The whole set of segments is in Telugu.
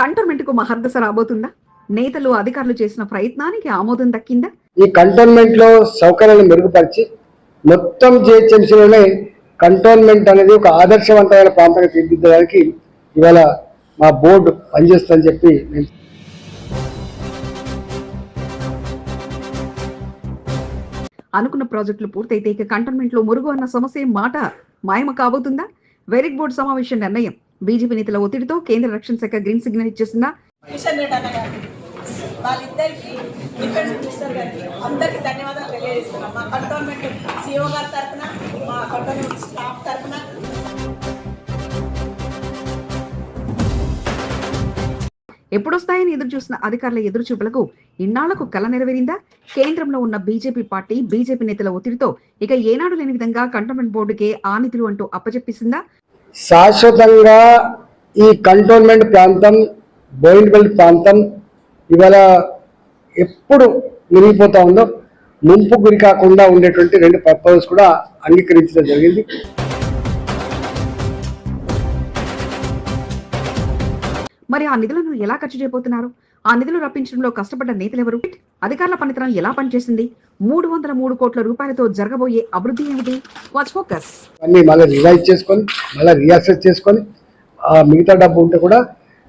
కంటోన్మెంట్ కు మహర్దశ రాబోతుందా? నేతలు అధికారులు చేసిన ప్రయత్నానికి ఆమోదం దక్కిందా? ఈ కంటోన్మెంట్ లో సౌకర్యాలను మెరుగుపరిచి మొత్తం జిహెచ్ఎంసీలోనే కంటోన్మెంట్ అనేది ఒక ఆదర్శవంతమైన ప్రాంతంగా తీర్చిదిద్దడానికి ఇవాళ మా బోర్డు పనిచేస్తుందని చెప్పి నేను అనుకున్న ప్రాజెక్టులు పూర్తయితే ఇక కంటోన్మెంట్ లో మురుగు అన్న సమస్య మాట మాయమ కాబోతుందా? వెరిక్ బోర్డు సమావేశం నిర్ణయం. బీజేపీ నేతల ఒత్తిడితో కేంద్ర రక్షణ శాఖ గ్రీన్ సిగ్నల్ ఇచ్చేసిందా? వాళ్ళిద్దరికి డిఫెన్స్ మినిస్టర్ గారికి అందరికీ ధన్యవాదాలు తెలియజేస్తున్నాం. మా కంటోన్మెంట్ సిఓ గారి తరఫున, మా కంటోన్మెంట్ స్టాఫ్ తరఫున. ఎప్పుడొస్తాయని ఎదురు చూసిన అధికారుల ఎదురుచూపులకు ఇన్నాళ్లకు కల నెరవేరిందా? కేంద్రంలో ఉన్న బీజేపీ పార్టీ బీజేపీ నేతల ఒత్తిడితో ఇక ఏనాడు లేని విధంగా కంటోన్మెంట్ బోర్డుకే ఆ నిధులు అంటూ అప్పచెప్పిసిందా? శాశ్వతంగా ఈ కంటోన్మెంట్ ప్రాంతం, బోయిన్బెల్ట్ ప్రాంతం ఇవాళ ఎప్పుడు మునిగిపోతా ఉందో ముంపు గురి కాకుండా ఉండేటువంటి 2 ప్రపోజల్స్ కూడా అంగీకరించడం జరిగింది. మరి ఆ నిధులను ఎలా ఖర్చు చేయబోతున్నారు? ఆ నిధులు రప్పించడంలో కష్టపడ్డ నేతలెవరు? అధికారుల పనితనం ఎలా పనిచేసింది? 303 కోట్ల రూపాయలతో జరగబోయే అభివృద్ధి ఏమిటి? Watch focus. అన్ని మళ్ళీ రివైజ్ చేసుకొని మళ్ళీ రీఅసెస్ చేసుకొని మిగతా డబ్బు ఉంటే కూడా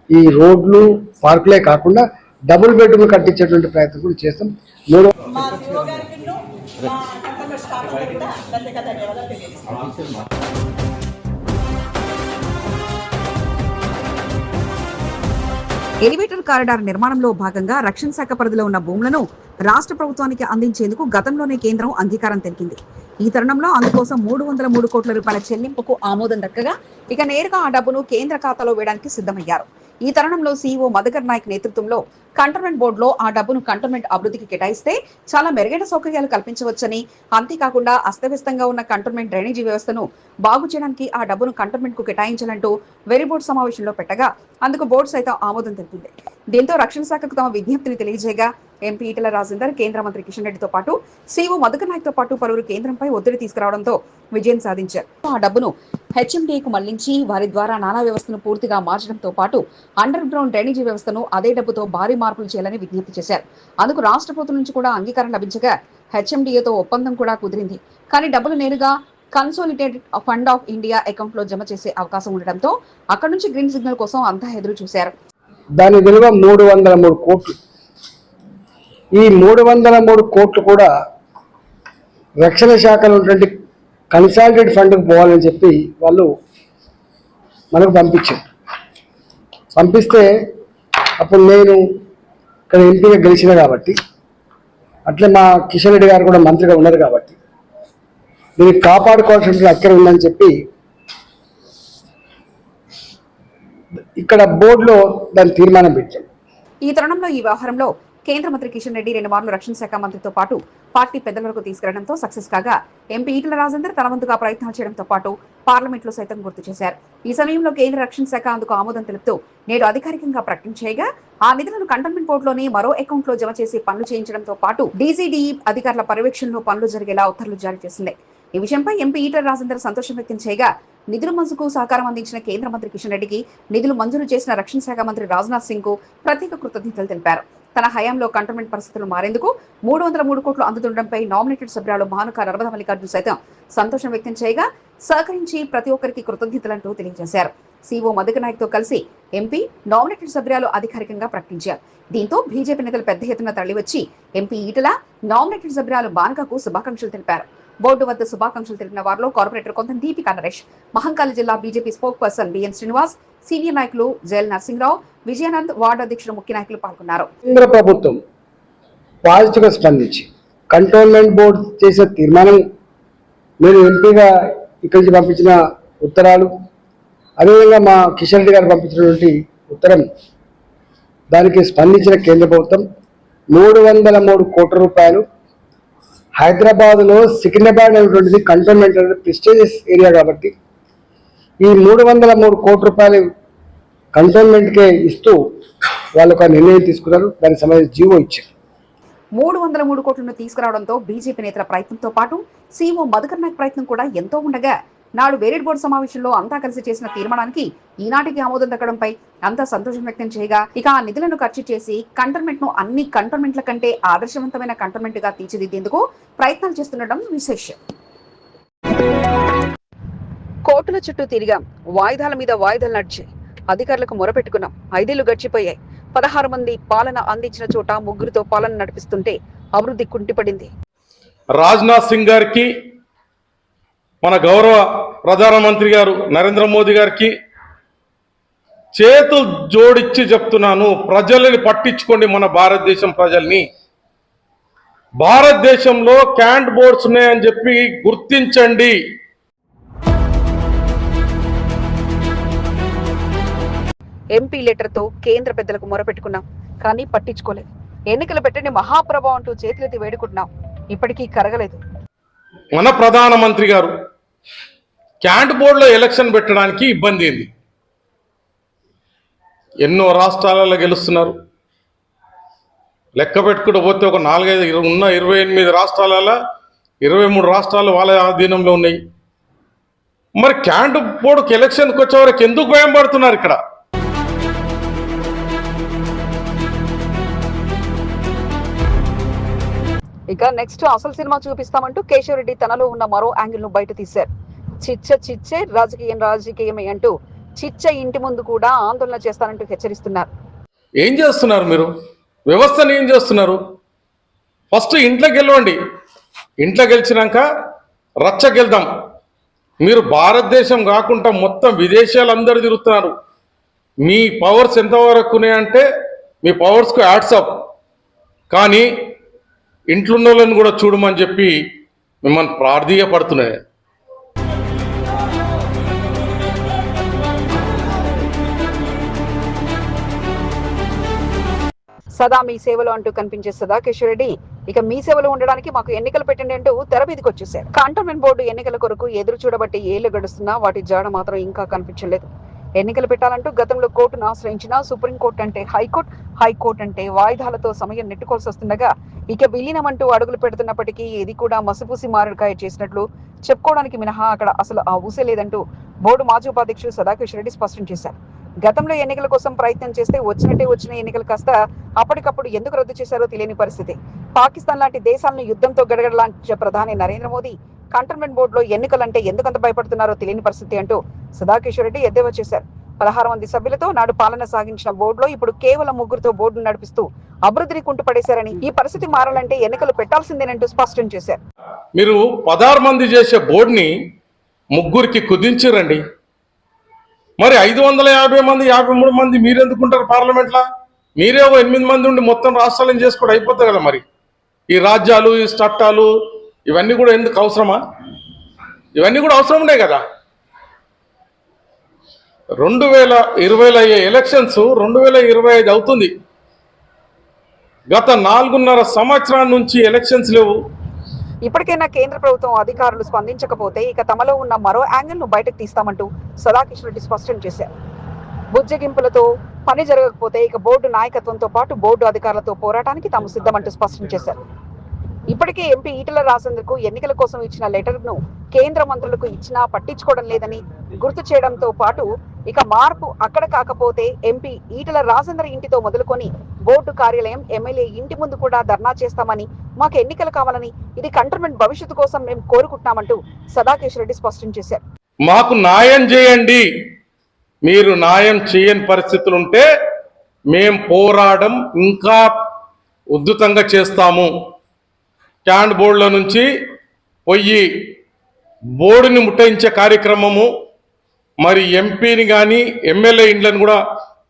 ఈ రోడ్లు పార్కులే కాకుండా డబుల్ బెడ్రూమ్ కట్టించేటువంటి ప్రయత్నం కూడా చేస్తాం. మా సిఓ గారికి, మా కంటోన్మెంట్ స్టాఫ్ అందరికీ కూడా ప్రత్యేక ధన్యవాదాలు తెలియజేస్తున్నాం. ఎలివేటర్ కారిడార్ నిర్మాణంలో భాగంగా రక్షణ శాఖ పరిధిలో ఉన్న భూములను రాష్ట్ర ప్రభుత్వానికి అందించేందుకు గతంలోనే కేంద్రం అంగీకారం తెలిపింది. ఈ తరుణంలో అందుకోసం 303 కోట్ల రూపాయల చెల్లింపుకు ఆమోదం దక్కగా ఇక నేరుగా ఆ డబ్బును కేంద్ర ఖాతాలో వేయడానికి సిద్ధమయ్యారు. ఈ తరుణంలో సీఈఓ మధుకర్ నాయక్ నేతృత్వంలో కంటోన్మెంట్ బోర్డులో ఆ డబ్బును కంటోన్మెంట్ అభివృద్ధికి కేటాయిస్తే చాలా మెరుగైన సౌకర్యాలు కల్పించవచ్చని, అంతేకాకుండా అస్తవ్యస్తంగా ఉన్న కంటోన్మెంట్ డ్రైనేజీ వ్యవస్థను బాగు చేయడానికి ఆ డబ్బును కంటోన్మెంట్ కు కేటాయించాలంటూ వెరీ బోర్డు సమావేశంలో పెట్టగా అందుకు బోర్డు సైతం ఆమోదం తెలిపింది. దీంతో రక్షణ శాఖకు తమ విజ్ఞప్తిని తెలియజేయగా ఎంపీ ఈటెల రాజేందర్, కేంద్ర మంత్రి కిషన్ రెడ్డితో పాటు సీఈఓ మధుకర్ నాయక్ తో పాటు పలువురు కేంద్రంపై ఒత్తిడి తీసుకురావడంతో విజయం సాధించారు. ఆ డబ్బును హెచ్ఎండీఏకు మళ్లించి వారి ద్వారా నాలా వ్యవస్థను పూర్తిగా మార్చడంతో పాటు అండర్ గ్రౌండ్ డ్రైనేజీ వ్యవస్థను అదే డబ్బుతో భారీ మార్పులు చేయాలని విజ్ఞప్తి చేశారు. అందుకు రాష్ట్ర ప్రభుత్వం నుంచి కూడా అంగీకారం లభించగా హెచ్ఎండీఏతో ఒప్పందం కూడా కుదిరింది. కానీ డబ్బులు నేరుగా consolidated fund of India account లో జమ చేసే అవకాశం ఉండడంతో అక్కడి నుంచి గ్రీన్ సిగ్నల్ కోసం అంతా ఎదురు చూశారు. దాని విలువ 303 కోట్లు. ఈ 303 కోట్లు కూడా రక్షణ శాఖలో ఉన్నటువంటి కన్సాలిడేట్ ఫండ్కి పోవాలని చెప్పి వాళ్ళు మనకు పంపించారు. పంపిస్తే అప్పుడు నేను ఇక్కడ ఎంపీగా గెలిచిన కాబట్టి, అట్లే మా కిషన్ రెడ్డి గారు కూడా మంత్రిగా ఉన్నారు కాబట్టి దీన్ని కాపాడుకోవాల్సిన అక్కర ఉందని చెప్పి ఇక్కడ బోర్డులో దాని తీర్మానం పెట్టాం. ఈ తరుణంలో ఈ వ్యవహారంలో కేంద్ర మంత్రి కిషన్ రెడ్డి 2 మార్లు రక్షణ శాఖ మంత్రితో పాటు పార్టీ పెద్దల వరకు తీసుకెళ్లడంతో సక్సెస్ కాగా ఎంపీ ఈటెల రాజేందర్ తన వంతుగా ప్రయత్నాలు చేయడంతో పాటు పార్లమెంట్ లో సైతం గుర్తు చేశారు. ఈ సమయంలో కేంద్ర రక్షణ శాఖ అందుకు ఆమోదం తెలుపుతూ నేడు అధికారికంగా ప్రకటించేయగా ఆ నిధులను కంటోన్మెంట్ బోర్డులోని మరో అకౌంట్ లో జమ చేసి పనులు చేయించడంతో పాటు డీజీడీఈ అధికారుల పర్యవేక్షణలో పనులు జరిగేలా ఉత్తర్వులు జారీ చేసింది. ఈ విషయంపై ఎంపీ ఈటెల రాజేందర్ సంతోషం వ్యక్తం చేయగా నిధుల మంజూరుకు సహకారం అందించిన కేంద్ర మంత్రి కిషన్ రెడ్డికి, నిధులు మంజూరు చేసిన రక్షణ శాఖ మంత్రి రాజ్నాథ్ సింగ్ కు ప్రత్యేక కృతజ్ఞతలు తెలిపారు. తన హయాంలో కంటోన్మెంట్ పరిస్థితులు మారేందుకు 303 కోట్లు అందుతుండడంపై నామినేటెడ్ సభ్యురాలు భానుక నర్మదా మల్లికార్జున సైతం సంతోషం వ్యక్తం చేయగా సహకరించి ప్రతి ఒక్కరికి కృతజ్ఞతలంటూ తెలియజేశారు. సీఓ మధుకర్ నాయక్ తో కలిసి ఎంపీ నామినేటెడ్ సభ్యురాలు అధికారికంగా ప్రకటించారు. దీంతో బీజేపీ నేతలు పెద్ద ఎత్తున తరలివచ్చి ఎంపీ ఈటెల, నామినేటెడ్ సభ్యురాలు భానుకకు శుభాకాంక్షలు తెలిపారు. బోర్డు వద్ద శుభాకాంక్షలు తెలిపిన వారిలో కార్పొరేటర్ కొంత దీపికా నరేష్, మహంకాళి జిల్లా BJP spokesperson BN Srinivas, senior నాయకులు జెఎల్ నరసింహరావు, విజయానంద్, వార్డు అధ్యక్షుడు ముఖ్య నాయకులు పాల్గొన్నారు. కేంద్ర ప్రభుత్వం పాజిటివ్గా స్పందించి కంటోన్మెంట్ బోర్డు చేసిన తీర్మానం, నేను ఎంపీగా ఇక్కడి నుంచి పంపించిన ఉత్తరాలు, అదేవిధంగా మా కిషన్ రెడ్డి గారు పంపించినటువంటి ఉత్తరం, దానికి స్పందించిన కేంద్ర ప్రభుత్వం 303 కోట్ల రూపాయలు హైదరాబాద్లో సికింద్రాబాద్ అనేటువంటిది కంటోన్మెంట్ అనేది ప్రెస్టీజియస్ ఏరియా కాబట్టి ఈ 303 కోట్ల రూపాయలు కంటోన్మెంట్కే ఇస్తూ వాళ్ళు ఒక నిర్ణయం తీసుకున్నారు. దానికి సంబంధించి జీవో ఇచ్చారు. 303 కోట్లను తీసుకురావడంతో బీజేపీ నేతల ప్రయత్నంతో పాటు సీఓ మధుకర్ నాయక్ ప్రయత్నం కూడా ఎంతో ఉండగా నాడు వేరేడ్ బోర్డు సమావేశంలో అంతా కలిసి చేసిన తీర్మానానికి ఈనాటికి ఆమోదం దక్కడంపై అంతా సంతోషం వ్యక్తం చేయగా ఇక ఆ నిధులను ఖర్చు చేసి కంటోన్మెంట్ ను అన్ని కంటోన్మెంట్ల కంటే ఆదర్శవంతమైన కంటోన్మెంట్ గా తీర్చిదిద్దేందుకు ప్రయత్నాలు చేస్తుండడం విశేషం. కోర్టుల చుట్టూ తిరిగాం, వాయిదాల మీద వాయిదాలు నడిచి అధికారులకు మొరపెట్టుకున్నాం. 5 ఏళ్లు గడిచిపోయాయి. 16 మంది పాలన అందించిన చోట 3తో పాలన నడిపిస్తుంటే అభివృద్ధి కుంటిపడింది. రాజ్నాథ్ సింగ్ గారికి, మన గౌరవ ప్రధానమంత్రి గారు నరేంద్ర మోదీ గారికి చేతులు జోడించి చెప్తున్నాను, ప్రజల్ని పట్టించుకోండి. మన భారతదేశం ప్రజల్ని, భారతదేశంలో క్యాంట్ బోర్డ్స్ ఉన్నాయని చెప్పి గుర్తించండి. ఎంపీ లెటర్తో కేంద్ర పెద్దలకు మొరపెట్టుకున్నాం, కానీ పట్టించుకోలేదు. ఎన్నికలు పెట్టండి మహాప్రభావం అంటూ చేతులెత్తి వేడుకుంటున్నాం, ఇప్పటికీ కరగలేదు. మన ప్రధానమంత్రి గారు క్యాంట్ బోర్డులో ఎలక్షన్ పెట్టడానికి ఇబ్బంది ఏంది? ఎన్నో రాష్ట్రాలలో గెలుస్తున్నారు. లెక్క పెట్టుకుంటూ పోతే ఒక 4-5 ఉన్న 28 రాష్ట్రాలలో 23 రాష్ట్రాలు వాళ్ళ ఆధీనంలో ఉన్నాయి. మరి క్యాంట్ బోర్డుకి ఎలక్షన్కి వచ్చే వరకు ఎందుకు భయం పడుతున్నారు ఇక్కడ? ఇక నెక్స్ట్ అసలు సినిమా చూపిస్తామంటూ కేశవరెడ్డి తనలో ఉన్న మరో యాంగిల్ ను బయట తీశారు. చిచ్చే రాజకీయమే అంటూ చిచ్చ ఇంటి ముందు కూడా ఆందోళన చేస్తానంటూ హెచ్చరిస్తున్నారు. ఏం చేస్తున్నారు మీరు? వ్యవస్థను ఏం చేస్తున్నారు? ఫస్ట్ ఇంట్లోకి గెలవండి. ఇంట్లో గెలిచినాక రచ్చ గెలుద్దాం. మీరు భారతదేశం కాకుండా మొత్తం విదేశాలు అందరూ తిరుగుతున్నారు. మీ పవర్స్ ఎంతవరకు ఉన్నాయంటే మీ పవర్స్కు యాడ్సప్. కానీ ఇంట్లోన్న వాళ్ళని కూడా చూడమని చెప్పి మిమ్మల్ని ప్రార్థీయపడుతున్నాయి. సదా మీ సేవలో అంటూ కనిపించే సదాకిషోర్ రెడ్డి ఇక మీ సేవలో ఉండడానికి మాకు ఎన్నికలు పెట్టండి అంటూ తెర మీదకి వచ్చేసారు. కంటోన్మెంట్ బోర్డు ఎన్నికల కొరకు ఎదురు చూడబట్టి ఏళ్లు గడుస్తున్నా వాటి జాడ మాత్రం ఇంకా కనిపించలేదు. ఎన్నికలు పెట్టాలంటూ గతంలో కోర్టును ఆశ్రయించిన సుప్రీంకోర్టు అంటే హైకోర్టు అంటే వాయిదాలతో సమయం నెట్టుకోవాల్సి వస్తుండగా ఇక విలీనం అంటూ అడుగులు పెడుతున్నప్పటికీ ఇది కూడా మసిపూసి మారడికాయ చేసినట్లు చెప్పుకోవడానికి మినహా అక్కడ అసలు ఆ ఊసే లేదంటూ బోర్డు మాజీ ఉపాధ్యక్షుడు సదాకిషోర్ రెడ్డి స్పష్టం చేశారు. గతంలో ఎన్నికల కోసం ప్రయత్నం చేస్తే వచ్చిన ఎన్నికలు కాస్త అప్పటికప్పుడు ఎందుకు రద్దు చేశారో తెలియని పరిస్థితి. పాకిస్తాన్ లాంటి దేశాలను యుద్ధంతో గడగడలాంటి ప్రధాని నరేంద్ర మోదీ కంటోన్మెంట్ బోర్డులో ఎన్నికలంటే ఎందుకంత భయపడుతున్నారో తెలియని పరిస్థితి అంటూ సదాకిషోర్ రెడ్డి ఎద్దేవా చేశారు. 16 మంది సభ్యులతో నాడు పాలన సాగించిన బోర్డులో ఇప్పుడు కేవలం 3తో బోర్డును నడిపిస్తూ అభివృద్ధిని కుంటుపడేశారని, ఈ పరిస్థితి మారాలంటే ఎన్నికలు పెట్టాల్సిందేనంటూ స్పష్టం చేశారు. మీరు 16 మంది చేసే బోర్డుని 3కి కుదించిరండి. మరి 550 మంది 53 మంది మీరు ఎందుకుంటారు పార్లమెంట్లో? మీరే 8 మంది ఉండి మొత్తం రాష్ట్రాలను చేసుకోవడం అయిపోతుంది కదా. మరి ఈ రాజ్యాలు, ఈ చట్టాలు ఇవన్నీ కూడా ఎందుకు అవసరమా? ఇవన్నీ కూడా అవసరం ఉండే కదా. 2020 అయ్యే ఎలక్షన్స్ 2025 అవుతుంది. గత 4.5 సంవత్సరాల నుంచి ఎలక్షన్స్ లేవు. ఇప్పటికైనా కేంద్ర ప్రభుత్వం అధికారులు స్పందించకపోతే ఇక తమలో ఉన్న మరో యాంగిల్ ను బయటకు తీస్తామంటూ సదాకిషోర్ రెడ్డి స్పష్టం చేశారు. బుజ్జగింపులతో పని జరగకపోతే ఇక బోర్డు నాయకత్వంతో పాటు బోర్డు అధికారులతో పోరాటానికి తాము సిద్ధమంటూ స్పష్టం చేశారు. ఇప్పటికే ఎంపీ ఈటెల రాజేందర్కు ఎన్నికల కోసం ఇచ్చిన లెటర్ను కేంద్ర మంత్రులకు ఇచ్చినా పట్టించుకోవడం లేదని గుర్తు చేయడంతో పాటు ఇక మార్పు అక్కడ కాకపోతే ఎంపీ ఈటెల రాజేందర్ ఇంటితో మొదలుకొని బోర్డు కార్యాలయం, ఎమ్మెల్యే ఇంటి ముందు కూడా ధర్నా చేస్తామని, మాకు ఎన్నికలు కావాలని, ఇది కంటోన్మెంట్ భవిష్యత్తు కోసం మేము కోరుకుంటున్నామంటూ సదాకిషోర్ రెడ్డి స్పష్టం చేశారు. మాకు న్యాయం చేయండి. మీరు న్యాయం చేయని పరిస్థితులు ఉంటే మేం పోరాటం ఇంకా ఉద్ధృతంగా చేస్తాము. క్యాంట్ బోర్డులో నుంచి పోయి బోర్డుని ముట్టడించే కార్యక్రమము, మరి ఎంపీని కానీ ఎమ్మెల్యే ఇండ్లను కూడా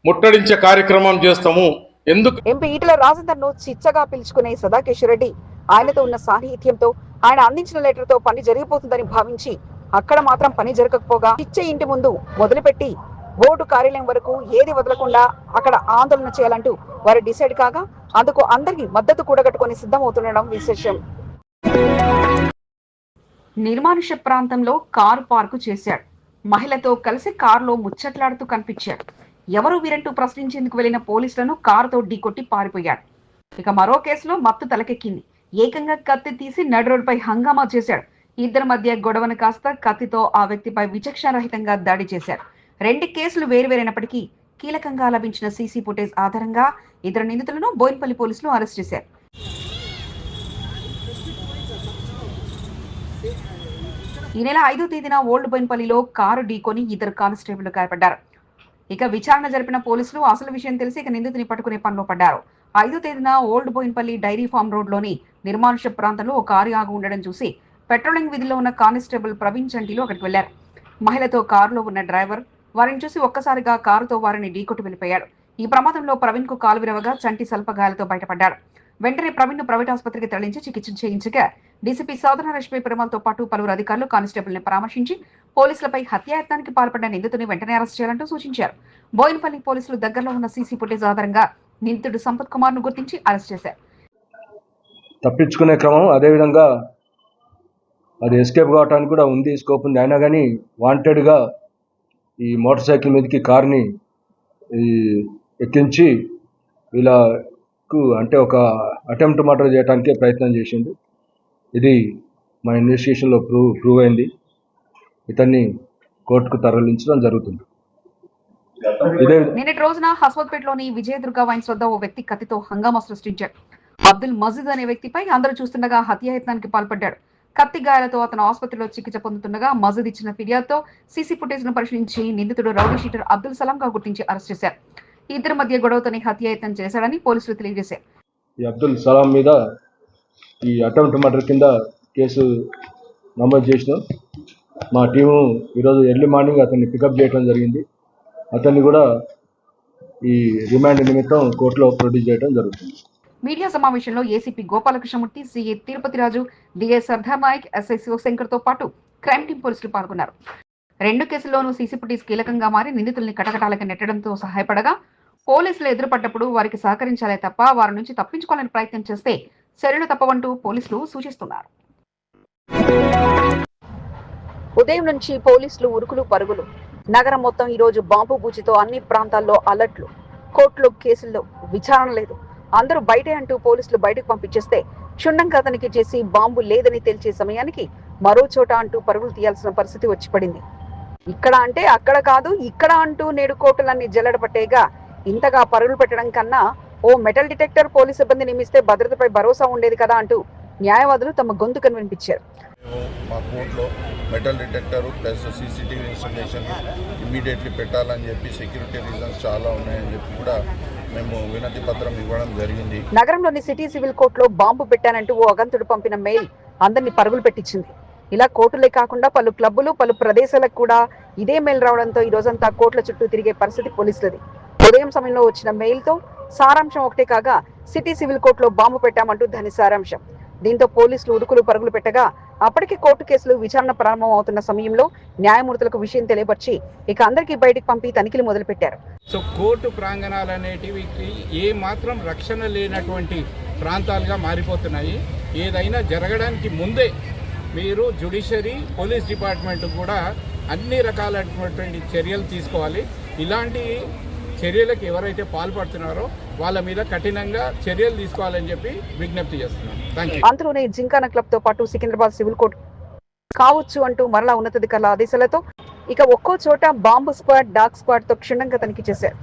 ముట్టడించే కార్యక్రమం చేస్తాము. ఎందుకు? ఎంపీ ఈటెల రాజేందర్ ను చిచ్చగా పిలుచుకునే సదాకిషోర్ రెడ్డి ఆయనతో ఉన్న సాన్నిహిత్యంతో ఆయన అందించిన లెటర్ తో పని జరిగిపోతుందని భావించి అక్కడ మాత్రం పని జరగకపోగా చిచ్చే ఇంటి ముందు మొదలుపెట్టి బోర్డు కార్యాలయం వరకు ఏది వదలకుండా అక్కడ ఆందోళన చేయాలంటూ వారు డిసైడ్ కాగా అందుకు అందరికీ మద్దతు కూడగట్టుకొని సిద్ధమవుతుండడం విశేషం. నిర్మానుష ప్రాంతంలో కారు పార్కు చేశాడు. మహిళతో కలిసి కారులో ముచ్చట్లాడుతూ కనిపించాడు. ఎవరు వీరంటూ ప్రశ్నించేందుకు వెళ్లిన పోలీసులను కారుతో ఢీకొట్టి పారిపోయాడు. ఇక మరో కేసులో మత్తు తలకెక్కింది. ఏకంగా కత్తి తీసి నడి రోడ్డుపై హంగామా చేశాడు. ఇద్దరి మధ్య గొడవను కాస్త కత్తితో ఆ వ్యక్తిపై విచక్షణారహితంగా దాడి చేశారు. 2 కేసులు వేరువేరైనప్పటికీ కీలకంగా లభించిన సీసీ ఫుటేజ్ ఆధారంగా ఇద్దరు నిందితులను బోయిన్పల్లి పోలీసులు అరెస్ట్ చేశారు. ఈ నెల 5వ తేదీన ఓల్డ్ బోయిన్పల్లిలో కారు ఢీకొని ఇద్దరు కానిస్టేబుల్ గాయపడ్డారు. ఇక విచారణ జరిపిన పోలీసులు అసలు విషయం తెలిసి ఇక నిందితుని పట్టుకునే పనిలో పడ్డారు. 5వ తేదీన ఓల్డ్ బోయిన్పల్లి డైరీ ఫామ్ రోడ్లోని నిర్మానుష్య ప్రాంతంలో ఒక కారు ఆగి ఉండడం చూసి పెట్రోలింగ్ విధిలో ఉన్న కానిస్టేబుల్ ప్రవీణ్ చంటిలు అక్కడికి వెళ్లారు. మహిళతో కారులో ఉన్న డ్రైవర్ వారిని చూసి ఒక్కసారిగా కారుతో వారిని ఢీకొట్టి వెళ్లిపోయాడు. ఈ ప్రమాదంలో ప్రవీణ్ కు కాలు విరవగా చంటి స్వల్ప గాయాలతో బయటపడ్డాడు. వెంటనే ప్రవీణ్ ను ప్రైవేట్ ఆసుపత్రికి తరలించి చికిత్స చేయించగా డీసీపీ సాధన రష్మి పెరుమాల్తో పాటు పలువురు అధికారులు కానిస్టేబుల్ ని పరామర్శించి పోలీసులపై హత్యాయత్నానికి పాల్పడ్డ నిందితుని వెంటనే అరెస్ట్ చేయాలంటూ సూచించారు. బోయిన్పల్లి పోలీసులు దగ్గరలో ఉన్న సీసీ ఫుటేజ్ ఆధారంగా నిందితుడు సంపత్ కుమార్ ను గుర్తించి అరెస్ట్ చేశారు. తప్పించుకునే క్రమం అదేవిధంగా అది ఎస్కేప్ కావడానికి కూడా ఉంది, స్కోప్ ఉంది. అయినా కానీ వాంటెడ్గా ఈ మోటార్ సైకిల్ మీదకి కార్ని ఎక్కించి వీళ్ళకు అంటే ఒక అటెంప్ట్ మర్డర్ చేయడానికే ప్రయత్నం చేసిండు. ఇది మా ఇన్వెస్టిగేషన్లో ప్రూవ్ అయింది. ఇతన్ని కోర్టుకు తరలించడం జరుగుతుంది. నిన్నటి రోజున హస్వత్పేటలోని విజయదుర్గ వైన్స్ వద్ద ఓ వ్యక్తి కత్తితో హంగామా సృష్టించాడు. అబ్దుల్ మజీద్ అనే వ్యక్తిపై అందరూ చూస్తుండగా హత్యాయత్నానికి పాల్పడ్డాడు. కత్తి గాయాలతో అతను ఆసుపత్రిలో చికిత్స పొందుతుండగా మజీద్ ఇచ్చిన ఫిర్యాదుతో సీసీ ఫుటేజ్ ను పరిశీలించి నిందితుడు రౌడీ షీటర్ అబ్దుల్ సలాం గా గుర్తించి అరెస్ట్ చేశారు. ఇద్దరి మధ్య గొడవతోనే హత్యాయత్నం చేశాడని పోలీసులు తెలియజేశారు. ఈ అబ్దుల్ సలాం మీద ఈ అటెంప్ట్ మర్డర్ కింద కేసు నమోదు చేసినాం. మా టీము ఈరోజు ఎర్లీ మార్నింగ్ అతన్ని పికప్ చేయడం జరిగింది. అతన్ని కూడా ఈ రిమాండ్ నిమిత్తం కోర్టులో ప్రొడ్యూస్ చేయడం జరుగుతుంది. మీడియా సమావేశంలో ACP Gopalakrishnamurthy, CA Tirupathiraju, DI Sardar Nayak, SI Shivashankar తో పాటు క్రైమ్ టీం పోలీసులు పాల్గొన్నారు. 2 కేసుల్లోనూ సీసీ ఫుటేజ్ కీలకంగా మారి నిందితుల్ని కటకటాలకి నెట్టడంతో సహాయపడగా పోలీసులు ఎదురుపడ్డప్పుడు వారికి సహకరించాలే తప్ప వారి నుంచి తప్పించుకోవాలని ప్రయత్నం చేస్తే చర్యలు తప్పవంటూ పోలీసులు సూచిస్తున్నారు. ఉదయం నుంచి పోలీసులు ఉరుకులు పరుగులు. నగరం మొత్తం ఈ రోజు బాంబు బూచితో అన్ని ప్రాంతాల్లో అలర్ట్లు. కోర్టులో కేసుల్లో విచారణ లేదు, అందరూ బయటే అంటూ పోలీసులు బయటకు పంపించేస్తే క్షుణ్ణంగా తనిఖీ చేసి బాంబు లేదని తేల్చే సమయానికి మరో చోట అంటూ పరుగులు తీయాల్సిన పరిస్థితి వచ్చి పడింది. ఇక్కడ అంటే అక్కడ కాదు, ఇక్కడ అంటూ నేడు కోర్టులన్నీ జల్లెడ పట్టేగా ఇంతగా పరుగులు పెట్టడం కన్నా ఓ మెటల్ డిటెక్టర్ పోలీసు సిబ్బంది నియమిస్తే భద్రతపై భరోసా ఉండేది కదా అంటూ న్యాయవాదులు తమ గొంతుకను వినిపించారు. మా కోర్టులో metal detector plus CCTV installation immediately పెట్టాలని చెప్పి సెక్యూరిటీ రీజన్స్ చాలా ఉన్నాయని చెప్పి కూడా మేము వినతి పత్రం ఇవ్వడం జరిగింది. నగరంలోని సిటీ సివిల్ కోర్టులో బాంబు పెట్టానంటూ ఓ అగంతుడు పంపిన మెయిల్ అందరినీ పరుగులు పెట్టించింది. ఇలా కోర్టులే కాకుండా పలు క్లబ్బులు, పలు ప్రదేశాలకు కూడా ఇదే మెయిల్ రావడంతో ఈ రోజంతా కోర్టుల చుట్టూ తిరిగే పరిస్థితి పోలీసులది. ఉదయం సమయంలో వచ్చిన మెయిల్ తో సారాంశం ఒకటే కాగా సిటీ సివిల్ కోర్టులో బాంబు పెట్టామంటూ దాని సారాంశం. దీంతో పోలీసులు ఉరుకులు పరుగులు పెట్టగా అప్పటికే కోర్టు కేసులు విచారణ ప్రారంభం అవుతున్న సమయంలో న్యాయమూర్తులకు విషయం తెలియపరిచి ఇక అందరికీ బయటకు పంపి తనిఖీలు మొదలుపెట్టారు. సో కోర్టు ప్రాంగణాలు అనేటివి ఏ మాత్రం రక్షణ లేనటువంటి ప్రాంతాలుగా మారిపోతున్నాయి. ఏదైనా జరగడానికి ముందే మీరు జ్యుడిషియరీ, పోలీస్ డిపార్ట్మెంట్ కూడా అన్ని రకాలైనటువంటి చర్యలు తీసుకోవాలి. ఇలాంటి చర్యలకు ఎవరైతే పాల్పడుతున్నారో వాళ్ళ మీద కఠినంగా చర్యలు తీసుకోవాలని చెప్పి విజ్ఞప్తి చేస్తున్నాం. అంతలోనే జింకానా క్లబ్ తో పాటు సికింద్రాబాద్ సివిల్ కోర్టు కావచ్చు అంటూ మరలా ఉన్నతాధికారుల ఆదేశాలతో ఇక ఒక్కో చోట బాంబు స్క్వాడ్, డాగ్ స్క్వాడ్ తో క్షుణ్ణంగా తనిఖీ చేశారు.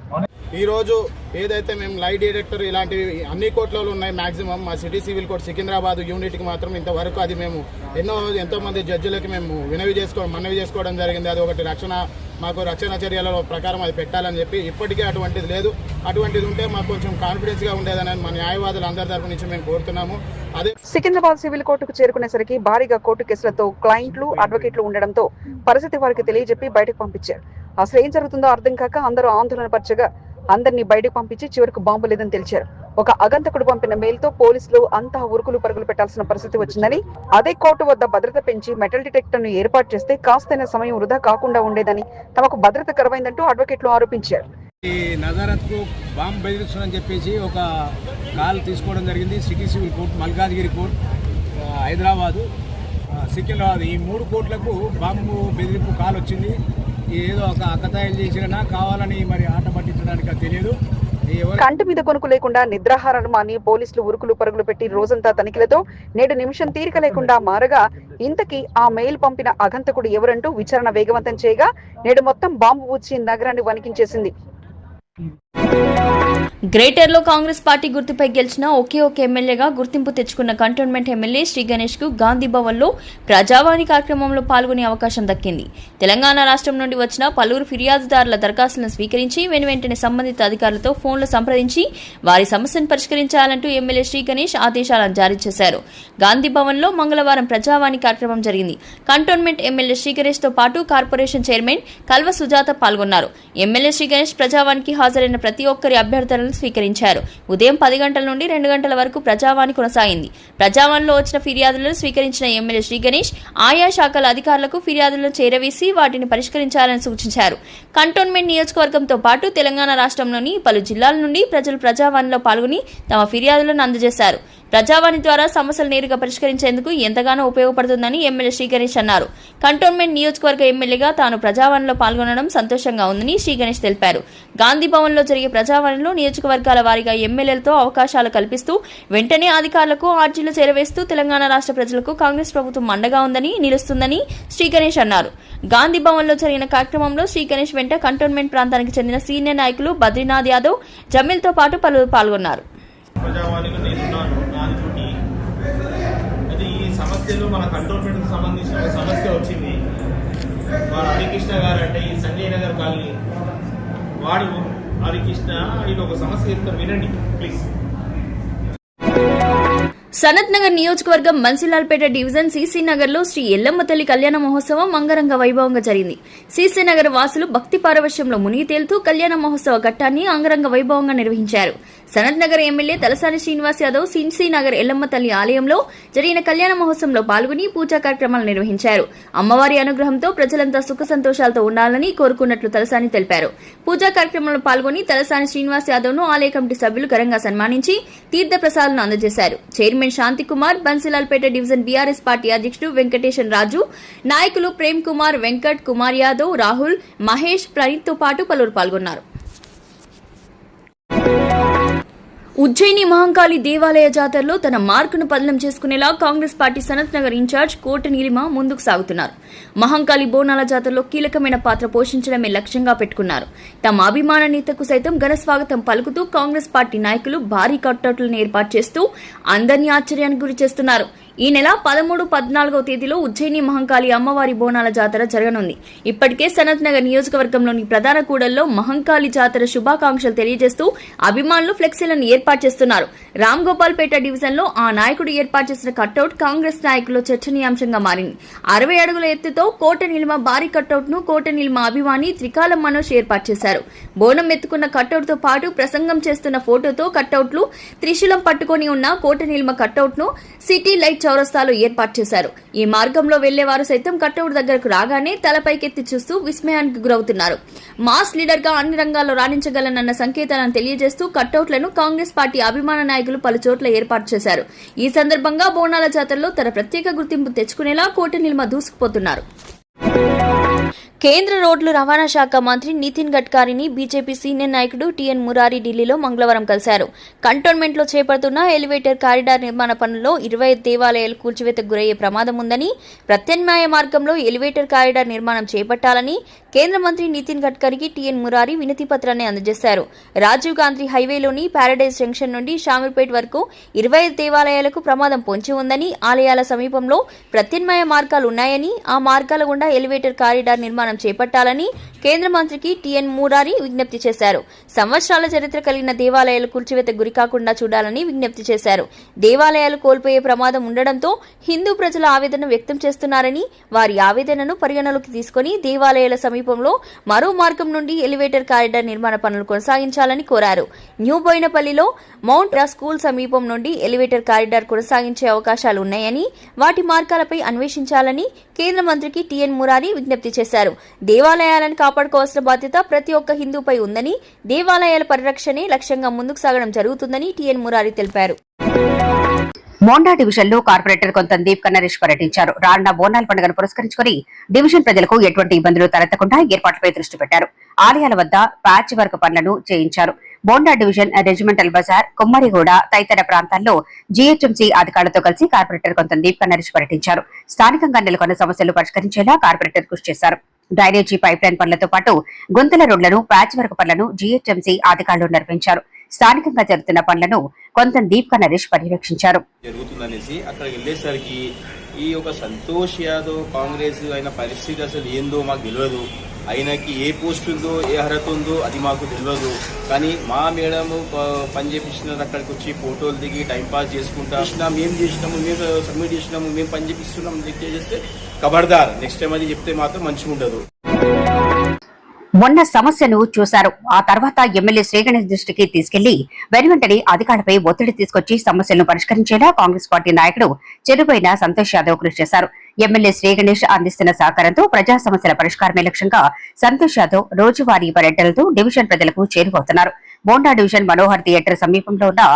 ఈ రోజు ఏదైతే మేము లైట్ డిటెక్టర్ ఇలాంటివి అన్ని కోర్టులలో ఉన్నాయి, మాక్సిమం మా సిటీ సివిల్ కోర్టు సికింద్రాబాద్ యూనిట్కి మాత్రం ఇంతవరకు అది మేము ఎంతో మంది జడ్జిలకి మేము మనవి చేసుకోవడం జరిగింది. అది ఒకటి మాకు రక్షణ చర్యల ప్రకారం అది పెట్టాలని చెప్పి ఇప్పటికే అటువంటిది లేదు. అటువంటిది ఉంటే మాకు కొంచెం కాన్ఫిడెన్స్ గా ఉండేదని మా న్యాయవాదులు అందరి తరపు నుంచి మేము కోరుతున్నాము. అదే సికింద్రాబాద్ సివిల్ కోర్టుకు చేరుకునేసరికి భారీగా కోర్టు కేసులతో క్లయింట్లు, అడ్వకేట్లు ఉండడంతో పరిస్థితి వారికి తెలియజెప్పి బయటకు పంపించారు. అసలు ఏం జరుగుతుందో అర్థం కాక అందరూ ఆందోళన పరచగా అందరినీ బయటకు పంపించి చివరికి బాంబు లేదని తెలిచారు. ఒక అగంతకుడు పంపిన మెయిల్ తో పోలీసులు అంతా ఉరుకులు పరుగులు పెట్టాల్సిన పరిస్థితి వచ్చిందని, అదే కోర్టు వద్ద భద్రత పెంచి మెటల్ డిటెక్టర్ ను ఏర్పాటు చేస్తే కాస్తైన సమయం వృధా కాకుండా ఉండేదని తమకు భద్రత కరువైందంటూ అడ్వకేట్లు ఆరోపించారు. ఈ నజరత్ కు బాంబు బెదిరిస్తుందని చెప్పేసి ఒక కాల్ తీసుకోవడం జరిగింది. City civil court, Malkajgiri court, Hyderabad, Secunderabad ఈ 3 కోర్టులకు బాంబు బెదిరింపు కాల్ వచ్చింది. ఏదో ఒక అక్కతాయిలు చేసినా కావాలని మరి ఆట పట్టించడానికి తెలియదు. ఎవరైతే కంటి మీద కొనుకు లేకుండా నిద్రాహారాలు మాని పోలీసులు ఉరుకులు పరుగులు పెట్టి రోజంతా తనిఖీలతో నేడు నిమిషం తీరిక లేకుండా మారగా ఇంతకీ ఆ మెయిల్ పంపిన అగంతకుడు ఎవరంటూ విచారణ వేగవంతం చేయగా నేడు మొత్తం బాంబు ఊచి నగరాన్ని వణికించేసింది. గ్రేటర్ లో కాంగ్రెస్ పార్టీ గుర్తుపై గెలిచిన ఒకే ఒక ఎమ్మెల్యేగా గుర్తింపు తెచ్చుకున్న కంటోన్మెంట్ ఎమ్మెల్యే శ్రీ గణేష్ కు గాంధీ భవన్ లో ప్రజావాణి కార్యక్రమంలో పాల్గొనే అవకాశం దక్కింది. తెలంగాణ రాష్ట్రం నుండి వచ్చిన పలువురు ఫిర్యాదుదారుల దరఖాస్తులను స్వీకరించి వెంటనే సంబంధిత అధికారులతో ఫోన్లో సంప్రదించి వారి సమస్యను పరిష్కరించాలంటూ ఎమ్మెల్యే శ్రీ గణేష్ ఆదేశాలను జారీ చేశారు. గాంధీ భవన్ లో మంగళవారం ప్రజావాణి కార్యక్రమం జరిగింది. కంటోన్మెంట్ ఎమ్మెల్యే శ్రీ గణేష్ తో పాటు కార్పొరేషన్ చైర్మన్ కల్వ సుజాత పాల్గొన్నారు. ఎమ్మెల్యే శ్రీ గణేష్ ప్రజావానికి హాజరైన ప్రతి ఒక్కరి అభ్యర్థనలు స్వీకరించారు. ఉదయం 10 గంటల నుండి 2 గంటల వరకు ప్రజావాణి కొనసాగింది. ప్రజావాణిలో వచ్చిన ఫిర్యాదులను స్వీకరించిన ఎమ్మెల్యే శ్రీ గణేష్ ఆయా శాఖల అధికారులకు ఫిర్యాదులను చేరవేసి వాటిని పరిష్కరించాలని సూచించారు. కంటోన్మెంట్ నియోజకవర్గంతో పాటు తెలంగాణ రాష్ట్రంలోని పలు జిల్లాల నుండి ప్రజలు ప్రజావాణిలో పాల్గొని తమ ఫిర్యాదులను అందజేశారు. ప్రజావాణి ద్వారా సమస్యలు నేరుగా పరిష్కరించేందుకు ఎంతగానో ఉపయోగపడుతుందని ఎమ్మెల్యే శ్రీ గణేష్ అన్నారు. కంటోన్మెంట్ నియోజకవర్గ ఎమ్మెల్యేగా తాను ప్రజావాణిలో పాల్గొనడం సంతోషంగా ఉందని శ్రీ గణేష్ తెలిపారు. గాంధీ భవన్ లో జరిగే ప్రజావాణిలో నియోజకవర్గాల వారీగా ఎమ్మెల్యేలతో అవకాశాలు కల్పిస్తూ వెంటనే అధికారులకు ఆర్జీలు చేరవేస్తూ తెలంగాణ రాష్ట్ర ప్రజలకు కాంగ్రెస్ ప్రభుత్వం అండగా ఉందని నిలుస్తుందని శ్రీ గణేష్ అన్నారు. గాంధీ భవన్ లో జరిగిన కార్యక్రమంలో శ్రీ గణేష్ వెంట కంటోన్మెంట్ ప్రాంతానికి చెందిన సీనియర్ నాయకులు బద్రీనాథ్ యాదవ్, జమీల్తో పాటు పలువురు పాల్గొన్నారు. ప్రజావాణిలో నేనున్నాను. దాని చుట్టి అది ఈ సమస్యలు మన కంటోన్మెంట్కి సంబంధించిన ఒక సమస్య వచ్చింది. వాడు హరికృష్ణ గారు అంటే ఈ సంజయ్ నగర్ కాలనీ వాడు హరికృష్ణ ఇది ఒక సమస్య చెప్తాను వినండి ప్లీజ్. సనత్ నగర్ నియోజకవర్గం బన్సీలాల్పేట డివిజన్ సీసీ నగర్ లో శ్రీ ఎల్లమ్మ తల్లి కళ్యాణ మహోత్సవం అంగరంగ వైభవంగా జరిగింది. సీసీ నగర్ వాసులు భక్తి పారవశ్యంలో మునిగి తేలుతూ కళ్యాణ మహోత్సవ ఘట్టాన్ని అంగరంగ వైభవంగా నిర్వహించారు. సనత్ నగర్ ఎమ్మెల్యే తలసాని శ్రీనివాస్ యాదవ్ సీసీ నగర్ ఎల్లమ్మ తల్లి ఆలయంలో జరిగిన కళ్యాణ మహోత్సవంలో పాల్గొని పూజా కార్యక్రమాలు నిర్వహించారు. అమ్మవారి అనుగ్రహంతో ప్రజలంతా సుఖ సంతోషాలతో ఉండాలని కోరుకున్నట్లు తలసాని తెలిపారు. పూజా కార్యక్రమంలో పాల్గొని తలసాని శ్రీనివాస్ యాదవ్ ను ఆలయ కమిటీ సభ్యులు ఘనంగా సన్మానించి తీర్థ ప్రసాదాలను అందజేశారు. Chairman Shanti Kumar, Bansilalpet division BRS party అధ్యక్షుడు వెంకటేశన్ రాజు, నాయకులు ప్రేమ్ కుమార్, వెంకట్, కుమార్ యాదవ్, రాహుల్, మహేష్, ప్రణీత్ తో పాటు పలువురు పాల్గొన్నారు. ఉజ్జయిని మహంకాళి దేవాలయ జాతరలో తన మార్కును పదిలం చేసుకునేలా కాంగ్రెస్ పార్టీ సనత్ నగర్ ఇన్ఛార్జ్ కోట నీలిమ ముందుకు సాగుతున్నారు. మహంకాళి బోనాల జాతరలో కీలకమైన పాత్ర పోషించడమే లక్ష్యంగా పెట్టుకున్నారు. తమ అభిమాన నేతకు సైతం ఘన స్వాగతం పలుకుతూ కాంగ్రెస్ పార్టీ నాయకులు భారీ కట్అవుట్లను ఏర్పాటు చేస్తూ అందరినీ ఆశ్చర్యానికి గురి చేస్తున్నారు. ఈ నెల 13, 14వ తేదీలో ఉజ్జయిని మహంకాళి అమ్మవారి బోనాల జాతర జరగనుంది. ఇప్పటికే సనత్ నగర్ నియోజకవర్గంలోని ప్రధాన కూడల్లో మహంకాళి జాతర శుభాకాంక్షలు తెలియజేస్తూ అభిమానులు ఫ్లెక్సీలను ఏర్పాటు చేస్తున్నారు. రామ్ గోపాల్పేట డివిజన్ లో ఆ నాయకుడు ఏర్పాటు చేసిన కట్అవుట్ కాంగ్రెస్ నాయకుల్లో చర్చనీయాంశంగా మారింది. 60 అడుగుల ఎత్తుతో కోట నిల్మ భారీ కట్అవుట్ ను కోట నిల్మ అభిమాని త్రికాలం మనోజ్ ఏర్పాటు చేశారు. బోనం ఎత్తుకున్న కట్అవుట్ తో పాటు ప్రసంగం చేస్తున్న ఫోటోతో కట్అవుట్లు, త్రిశూలం పట్టుకుని ఉన్న కోట నిల్మ కట్అవుట్ ను సిటీ లైట్ చౌరస్తాలో ఏర్పాటు చేశారు. ఈ మార్గంలో వెళ్లేవారు సైతం కట్అవుట్ దగ్గరకు రాగానే తలపైకెత్తి చూస్తూ విస్మయానికి గురవుతున్నారు. మాస్ లీడర్ గా అన్ని రంగాల్లో రాణించగలనన్న సంకేతాలను తెలియజేస్తూ కట్అవుట్లను కాంగ్రెస్ పార్టీ అభిమాన నాయకులు పలు చోట్ల ఏర్పాటు చేశారు. ఈ సందర్భంగా బోనాల జాతరలో తన ప్రత్యేక గుర్తింపు తెచ్చుకునేలా కోట నిల్మ దూసుకుపోతున్నారు. కేంద్ర రోడ్లు రవాణా శాఖ మంత్రి నితిన్ గడ్కరీని బీజేపీ సీనియర్ నాయకుడు టీఎన్ మురారి ఢిల్లీలో మంగళవారం కలిశారు. కంటోన్మెంట్ లో చేపడుతున్న ఎలివేటర్ కారిడార్ నిర్మాణ పనుల్లో 25 దేవాలయాలు కూల్చివేతకు గురయ్యే ప్రమాదం ఉందని, ప్రత్యామ్నాయ మార్గంలో ఎలివేటర్ కారిడార్ నిర్మాణం చేపట్టాలని కేంద్ర మంత్రి నితిన్ గడ్కరీకి టీఎన్ మురారి వినతి పత్రాన్ని అందజేశారు. రాజీవ్ గాంధీ హైవేలోని ప్యారడైజ్ జంక్షన్ నుండి షామీర్పేట్ వరకు 25 దేవాలయాలకు ప్రమాదం పొంచి ఉందని, ఆలయాల సమీపంలో ప్రత్యామ్నాయ మార్గాలు ఉన్నాయని, ఆ మార్గాల గుండా ఎలివేటర్ కారిడార్ నిర్మాణం చేపట్టాలని కేంద్ర మంత్రికి టీఎన్ మురారి విజ్ఞప్తి చేశారు. సంవత్సరాల చరిత్ర కలిగిన దేవాలయాలు కూల్చివేతకు గురికాకుండా చూడాలని విజ్ఞప్తి చేశారు. దేవాలయాలు కోల్పోయే ప్రమాదం ఉండడంతో హిందూ ప్రజల ఆవేదన వ్యక్తం చేస్తున్నారని, వారి ఆవేదనను పరిగణలోకి తీసుకుని దేవాలయాల సమీపంలో మరో మార్గం నుండి ఎలివేటర్ కారిడార్ నిర్మాణ పనులు కొనసాగించాలని కోరారు. న్యూ బోయినపల్లిలో మౌంట్ స్కూల్ సమీపం నుండి ఎలివేటర్ కారిడార్ కొనసాగించే అవకాశాలు ఉన్నాయని, వాటి మార్గాలపై అన్వేషించాలని కేంద్ర మంత్రికి టీఎన్ మురారి విజ్ఞప్తి చేశారు. దేవాలయాలను కాపాడుకోవాల్సిన బాధ్యత ప్రతి ఒక్క హిందూపై ఉందని, దేవాలయాల పరిరక్షణే లక్ష్యంగా ముందుకు సాగడం జరుగుతుందని టీఎన్ మురారి తెలిపారు. మోండా డివిజన్ లో కార్పొరేటర్ కొంత దీప్ నరేష్ పర్యటించారు. రానున్న బోనాల పండుగను పురస్కరించుకుని డివిజన్ ప్రజలకు ఎటువంటి ఇబ్బందులు తలెత్తకుండా ఏర్పాట్లపై దృష్టి పెట్టారు. ఆలయాల వద్ద ప్యాచ్ వర్క్ పనులను చేయించారు. బోండా డివిజన్, రెజిమెంటల్ బజార్, కుమ్మరిగూడ తదితర ప్రాంతాల్లో జీహెచ్ఎంసీ అధికారులతో కలిసి కార్పొరేటర్ కొంత దీపక నరేష్ పర్యటించారు. స్థానికంగా నెలకొన్న సమస్యలు పరిష్కరించేలా కార్పొరేటర్ కృషి చేశారు. డ్రైనేజీ పైప్లైన్ పనులతో పాటు గుంతల రోడ్లను, ప్యాచ్ వర్క్ పనులను జీహెచ్ఎంసీ అధికారులు నిర్వహించారు. స్థానికంగా జరుగుతున్న పనులను కొంత దీపక నరేష్ పర్యవేక్షించారు. జరుగుతుందనేసి అక్కడికి వెళ్ళేసరికి ఈ ఒక సంతోష్ యాదవ్ కాంగ్రెస్ అయిన పరిస్థితి అసలు ఏందో మాకు తెలియదు. ఆయనకి ఏ పోస్ట్ ఉందో, ఏ అర్హత ఉందో అది మాకు తెలియదు. కానీ మా మేడము పని చేపిస్తున్నారు, అక్కడికి వచ్చి ఫోటోలు దిగి టైంపాస్ చేసుకుంటా మేము చేసినాము, మేము సబ్మిట్ చేసినాము, మేము పని చేపిస్తున్నాము చేస్తే ఖబర్దార్, నెక్స్ట్ టైం అది చెప్తే మాత్రం మంచిగా ఉండదు. మొన్న సమస్యను చూశారు. ఆ తర్వాత ఎమ్మెల్యే శ్రీగణేష్ దృష్టికి తీసుకెళ్లి వెనువెంటనే అధికారులపై ఒత్తిడి తీసుకొచ్చి సమస్యలను పరిష్కరించేలా కాంగ్రెస్ పార్టీ నాయకుడు చెరుపైన సంతోష్ యాదవ్ కృషి చేశారు. ఎమ్మెల్యే శ్రీగణేష్ అందిస్తున్న సహకారంతో ప్రజా సమస్యల పరిష్కారమే లక్ష్యంగా సంతోష్ యాదవ్ రోజువారీ పర్యటనలతో డివిజన్ ప్రజలకు చేరువవుతున్నారు. బోండా డివిజన్ మనోహర్ థియేటర్ సమీపంలో ఉన్న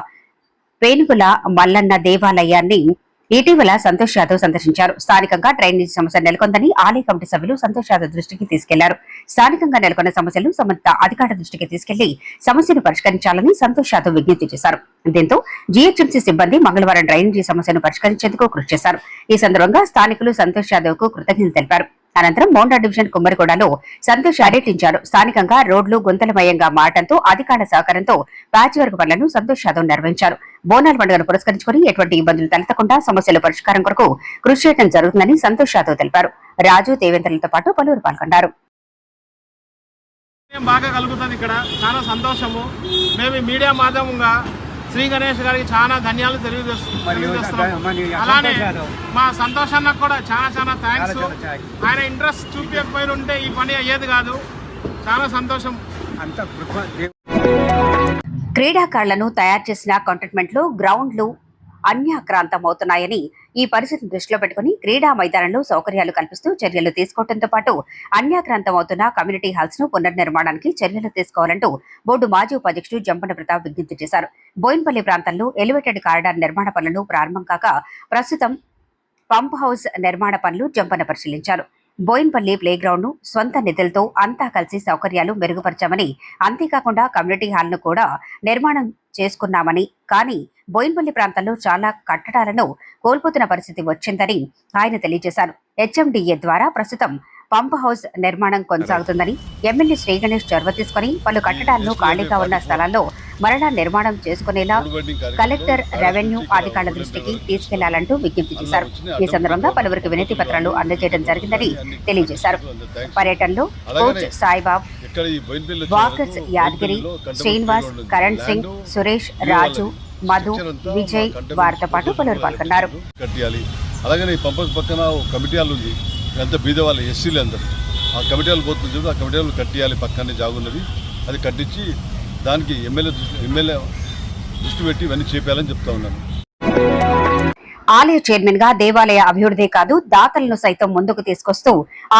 పేనుగుల మల్లన్న దేవాలయాన్ని ఇటీవల సంతోష్ యాదవ్ సందర్శించారు. స్థానికంగా డ్రైనేజీ సమస్య నెలకొందని ఆలయ కమిటీ సభ్యులు సంతోష్ యాదవ్ దృష్టికి తీసుకెళ్లారు. స్థానికంగా నెలకొన్న సమస్యలు సంబంధిత అధికారుల దృష్టికి తీసుకెళ్లి సమస్యను పరిష్కరించాలని సంతోష్ యాదవ్ విజ్ఞప్తి చేశారు. దీంతో జీహెచ్ఎంసీ సిబ్బంది మంగళవారం డ్రైనేజీ సమస్యను పరిష్కరించేందుకు కృషి చేశారు. ఈ సందర్భంగా స్థానికులు సంతోష్ యాదవ్ కు కృతజ్ఞతలు తెలిపారు. అనంతరం మోండా డివిజన్ కుమ్మరిగూడలో సంతోష్ పర్యటించారు. స్థానికంగా రోడ్లు గుంతలమయంగా మారడంతో అధికారుల సహకారంతో ప్యాచ్ వర్క్ పనులను సంతోష్ యాదవ్ నిర్వహించారు. బోనాల పండుగను పురస్కరించుకుని ఎటువంటి ఇబ్బందులు తలెత్తకుండా సమస్యల పరిష్కారం కొరకు కృషి చేయడం జరుగుతుందని సంతోష్ యాదవ్ తెలిపారు. రాజు, దేవేంద్రలతో పాటు పలువురు పాల్గొన్నారు. బాగా కలుగుతుంది ఇక్కడ, చాలా సంతోషము. మేము మీడియా మాధ్యమంగా శ్రీ గణేష్ గారికి చాలా ధన్యాలు తెలియజేస్తున్నాం. అలానే మా సంతోష్ అన్నకు కూడా చాలా థ్యాంక్స్. ఆయన ఇంట్రెస్ట్ చూపించకపోయి ఉంటే ఈ పని అయ్యేది కాదు. చాలా సంతోషం. క్రీడాకారులను తయారు చేసిన కంటోన్మెంట్ లో గ్రౌండ్లు అన్యాక్రాంతమవుతున్నాయని, ఈ పరిస్థితిని దృష్టిలో పెట్టుకుని క్రీడా మైదానంలో సౌకర్యాలు కల్పిస్తూ చర్యలు తీసుకోవడంతో పాటు అన్యాక్రాంతమవుతున్న కమ్యూనిటీ హాల్స్ ను పునర్నిర్మాణానికి చర్యలు తీసుకోవాలంటూ బోర్డు మాజీ ఉపాధ్యక్షుడు జంపన ప్రతాప్ విజ్ఞప్తి చేశారు. బోయిన్పల్లి ప్రాంతంలో ఎలివేటెడ్ కారిడార్ నిర్మాణ పనులు ప్రారంభం కాక ప్రస్తుతం పంప్ హౌస్ నిర్మాణ పనులు జంపన పరిశీలించారు. బోయిన్పల్లి ప్లే గ్రౌండ్ ను స్వంత నిధులతో అంతా కలిసి సౌకర్యాలు మెరుగుపరచామని, అంతేకాకుండా కమ్యూనిటీ హాల్ ను కూడా నిర్మాణం చేసుకున్నామని, కానీ బోయిన్పల్లి ప్రాంతంలో చాలా కట్టడాలను కోల్పోతున్న పరిస్థితి వచ్చిందని ఆయన తెలియజేశారు. హెచ్ఎండిఏ ద్వారా ప్రస్తుతం పంప్ హౌస్ నిర్మాణం కొనసాగుతుందని, ఎమ్మెల్యే శ్రీ గణేష్ చొరవ తీసుకుని పలు కట్టడాలను ఖాళీగా ఉన్న స్థలాల్లో మరలా నిర్మాణం చేసుకునేలా కలెక్టర్, రెవెన్యూ అధికారుల దృష్టికి తీసుకెళ్లాలంటూ విజ్ఞప్తి చేశారు. ఈ సందర్భంగా పలువురికి వినతి పత్రాలు అందజేయడం జరిగిందని తెలియజేశారు. పర్యటనలో కోచ్ సాయిబాబ్, వాకర్స్ యాదగిరి, శ్రీనివాస్, కరణ్ సింగ్, సురేష్, రాజు, మధు, విజయ్ వారితో పాటు పలువురు పాల్గొన్నారు. అలాగే పంపస్ పక్కన కమిటీ హాల్ ఉంది, అంతా బీద వాళ్ళు ఎస్సీలు అందరూ ఆ కమిటీ హాల్ పోతుంది చూడు, ఆ కమిటీ హాల్ కట్టియాలి. పక్కనే జాగున్నది, అది కట్టించి దానికి ఎమ్మెల్యే దృష్టి పెట్టి ఇవన్నీ చేయాలని చెప్తా ఉన్నాను. ఆలయ చైర్మన్ గా దేవాలయ అభివృద్ధి కాదు, దాతలను సైతం ముందుకు తీసుకొస్తూ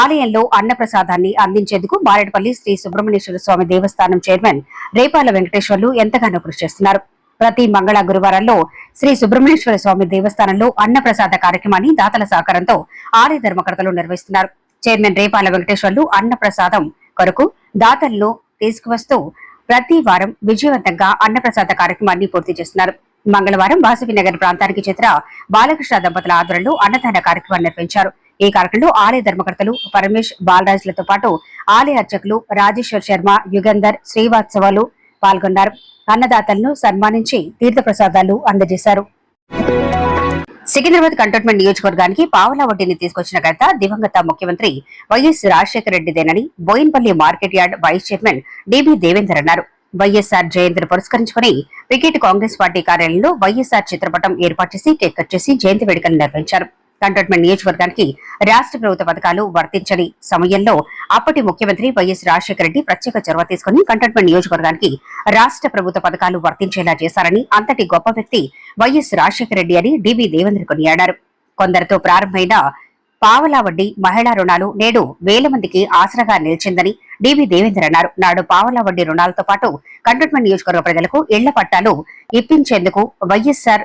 ఆలయంలో అన్నప్రసాదాన్ని అందించేందుకు మారేడుపల్లి శ్రీ సుబ్రహ్మణ్యేశ్వర స్వామి దేవస్థానం చైర్మన్ రేపాల వెంకటేశ్వర్లు ఎంతగానో కృషి చేస్తున్నారు. ప్రతి మంగళ గురువారంలో శ్రీ సుబ్రహ్మణ్యేశ్వర స్వామి దేవస్థానంలో అన్నప్రసాద కార్యక్రమాన్ని దాతల సహకారంతో ఆలయ ధర్మకర్తలు నిర్వహిస్తున్నారు. చైర్మన్ రేపాల వెంకటేశ్వర్లు అన్నప్రసాదం కొరకు దాతలను తీసుకువస్తూ ప్రతి వారం విజయవంతంగా అన్నప్రసాద కార్యక్రమాన్ని పూర్తి చేస్తున్నారు. మంగళవారం వాసవి నగర్ ప్రాంతానికి చెందిన బాలకృష్ణ దంపతుల ఆధ్వర్యంలో అన్నదాన కార్యక్రమాన్ని నిర్వహించారు. ఈ కార్యక్రమంలో ఆలయ ధర్మకర్తలు పరమేష్, బాలరాజులతో పాటు ఆలయ అర్చకులు రాజేశ్వర్ శర్మ, యుగంధర్, శ్రీవాత్సవాలు పాల్గొన్నారు. అన్నదాతలను సన్మానించి తీర్థప్రసాదాలు అందజేశారు. సికింద్రాబాద్ కంటోన్మెంట్ నియోజకవర్గానికి పావలా వడ్డీని తీసుకొచ్చిన ఘనత దివంగత ముఖ్యమంత్రి వైఎస్ రాజశేఖర రెడ్డిదేనని Boinpally market yard vice chairman DB Devender అన్నారు. వైఎస్ఆర్ జయంతిని పురస్కరించుకుని పికెట్ కాంగ్రెస్ పార్టీ కార్యాలయంలో వైఎస్ఆర్ చిత్రపటం ఏర్పాటు చేసి కేక్ కట్ చేసి జయంతి వేడుకలు నిర్వహించారు. కంటోన్మెంట్ నియోజకవర్గానికి రాష్ట్ర ప్రభుత్వ పథకాలు వర్తించని సమయంలో అప్పటి ముఖ్యమంత్రి వైఎస్ రాజశేఖర రెడ్డి ప్రత్యేక చొరవ తీసుకుని కంటోన్మెంట్ నియోజకవర్గానికి రాష్ట్ర ప్రభుత్వ పథకాలు వర్తించేలా చేశారని, అంతటి గొప్ప వ్యక్తి వైఎస్ రాజశేఖర రెడ్డి అని డిబి దేవేంద్ర కొనియాడారు. కొందరితో ప్రారంభమైన పావలా వడ్డీ మహిళా రుణాలు నేడు వేల మందికి ఆసరాగా నిలిచిందని డిబి దేవేంద్ర అన్నారు. నాడు పావలా వడ్డీ రుణాలతో పాటు కంటోన్మెంట్ నియోజకవర్గ ప్రజలకు ఇళ్ల పట్టాలు ఇప్పించేందుకు వైఎస్ఆర్